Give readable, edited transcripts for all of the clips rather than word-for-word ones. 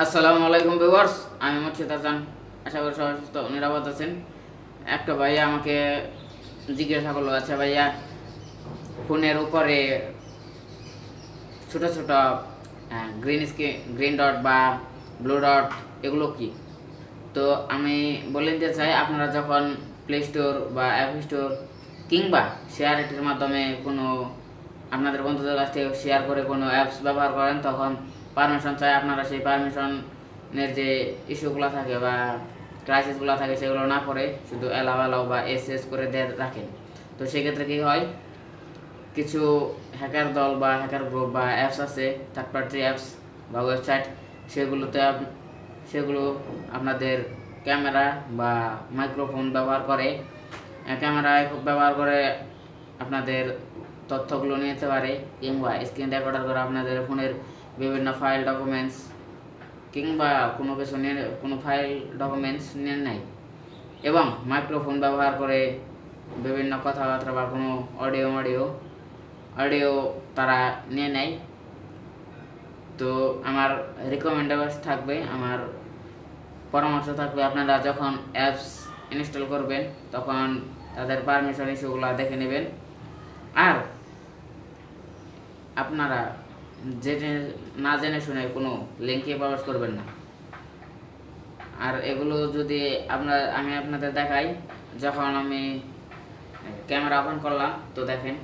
আসসালামু আলাইকুম ভিউয়ার্স, আমি মুর্শিদ হাসান। আশা করি সবাই সুস্থ নিরাপদ আছেন। একটা ভাইয়া আমাকে জিজ্ঞাসা করলো, আচ্ছা ভাইয়া, ফোনের উপরে ছোট ছোট গ্রিন ডট বা ব্লু ডট এগুলো কি? তো আমি বলে দিতে চাই, আপনারা যখন প্লে স্টোর বা অ্যাপ স্টোর কিংবা শেয়ার ইটের মাধ্যমে কোনো আপনাদের বন্ধুদের কাছ থেকে শেয়ার করে কোনো অ্যাপস ব্যবহার করেন, তখন পারমিশন চাই। আপনারা সেই পারমিশনের যে ইস্যুগুলো থাকে বা ক্রাইসিসগুলো থাকে সেগুলো না করে শুধু অ্যালাও বা এস করে দিয়ে রাখেন। তো সেক্ষেত্রে কী হয়, কিছু হ্যাকার দল বা হ্যাকার গ্রুপ বা অ্যাপস আছে, থার্ড পার্টি অ্যাপস বা ওয়েবসাইট, সেগুলো আপনাদের ক্যামেরা বা মাইক্রোফোন ব্যবহার করে, ব্যবহার করে আপনাদের তথ্যগুলো নিতে পারে, কিংবা স্ক্রিন রেকর্ডার করে আপনাদের ফোনের বিভিন্ন ফাইল ডকুমেন্টস কিংবা কোনো কিছু নিয়ে কোনো ফাইল ডকুমেন্টস নিয়ে নেয়, এবং মাইক্রোফোন ব্যবহার করে বিভিন্ন কথাবার্তা বা কোনো অডিও তারা নিয়ে নেয়। তো আমার রিকমেন্ডেশন থাকবে, আমার পরামর্শ থাকবে, আপনারা যখন অ্যাপস ইনস্টল করবেন তখন তাদের পারমিশন ইস্যুগুলো দেখে নেবেন। আর আপনারা না জেনে শুনে কোনো লিঙ্কে প্রবেশ করবেন না। আর এগুলো যদি আমি আপনাদের দেখাই, যখন আমি ক্যামেরা ওপেন করলাম তো দেখেন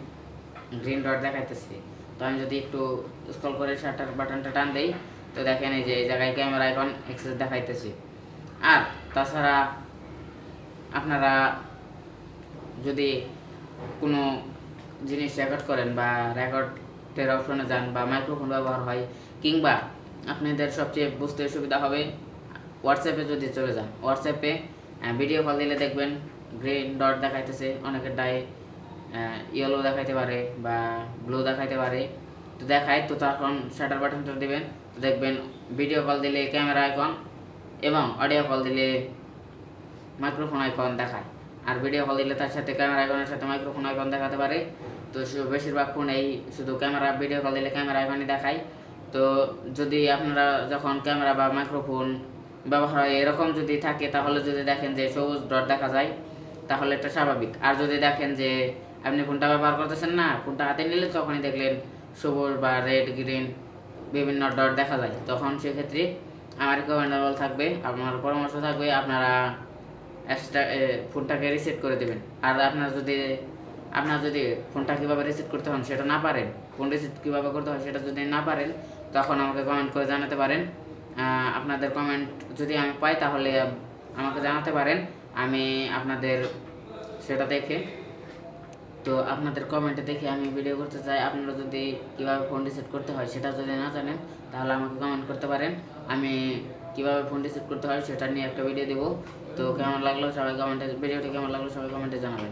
গ্রিন ডট দেখাইতেছি। তো আমি যদি একটু স্ক্রল করে শাটার বাটনটা টান দেই তো দেখেন এই যে এই জায়গায় ক্যামেরা আইকন অ্যাক্সেস দেখাইতেছি। আর তাছাড়া আপনারা যদি কোনো জিনিস রেকর্ড করেন বা রেকর্ডের অপশনে যান বা মাইক্রোফোন ব্যবহার হয়, কিংবা আপনাদের সবচেয়ে বুঝতে সুবিধা হবে হোয়াটসঅ্যাপে যদি চলে যান, হোয়াটসঅ্যাপে ভিডিও কল দিলে দেখবেন গ্রিন ডট দেখাইতেছে, অনেকের ডায়ে ইয়েলো দেখাইতে পারে বা ব্লু দেখাইতে পারে। তো দেখায়, তো তখন শাটার বাটনটা দেবেন, তো দেখবেন ভিডিও কল দিলে ক্যামেরা আইকন এবং অডিও কল দিলে মাইক্রোফোন আইকন দেখায়। আর ভিডিও কল দিলে তার সাথে ক্যামেরা আইকনের সাথে মাইক্রোফোন আইকন দেখাতে পারে। তো বেশিরভাগ ফোনেই শুধু ভিডিও কল দিলে ক্যামেরা আইকনই দেখায়। তো যদি আপনারা যখন ক্যামেরা বা মাইক্রোফোন ব্যবহার হয় এরকম যদি থাকে, তাহলে যদি দেখেন যে সবুজ ডট দেখা যায় তাহলে এটা স্বাভাবিক। আর যদি দেখেন যে আপনি ফোনটা ব্যবহার করতেছেন না, ফোনটা হাতে নিলে তখনই দেখলেন সবুজ বা রেড গ্রিন বিভিন্ন ডট দেখা যায়, তখন সেক্ষেত্রে আমার রিকমেন্ডেবল থাকবে, আমার পরামর্শ থাকবে আপনারা ফোনটাকে রিসেট করে দেবেন। আর আপনার যদি ফোনটা কীভাবে রিসেট করতে হন সেটা না পারেন, ফোন রিসেট কীভাবে করতে হয় সেটা যদি না পারেন, তখন আমাকে কমেন্ট করে জানাতে পারেন। আপনাদের কমেন্ট যদি আমি পাই তাহলে আমাকে জানাতে পারেন, আমি আপনাদের সেটা দেখে, তো আপনাদের কমেন্টে দেখে আমি ভিডিও করতে চাই। আপনারা যদি কীভাবে ফোন রিসেট করতে হয় সেটা যদি না জানেন তাহলে আমাকে কমেন্ট করতে পারেন, আমি কীভাবে ফোন রিসেট করতে হয় সেটা নিয়ে একটা ভিডিও দেবো। তো ভিডিওটি কেমন লাগলো সবাই কমেন্টে জানাবেন।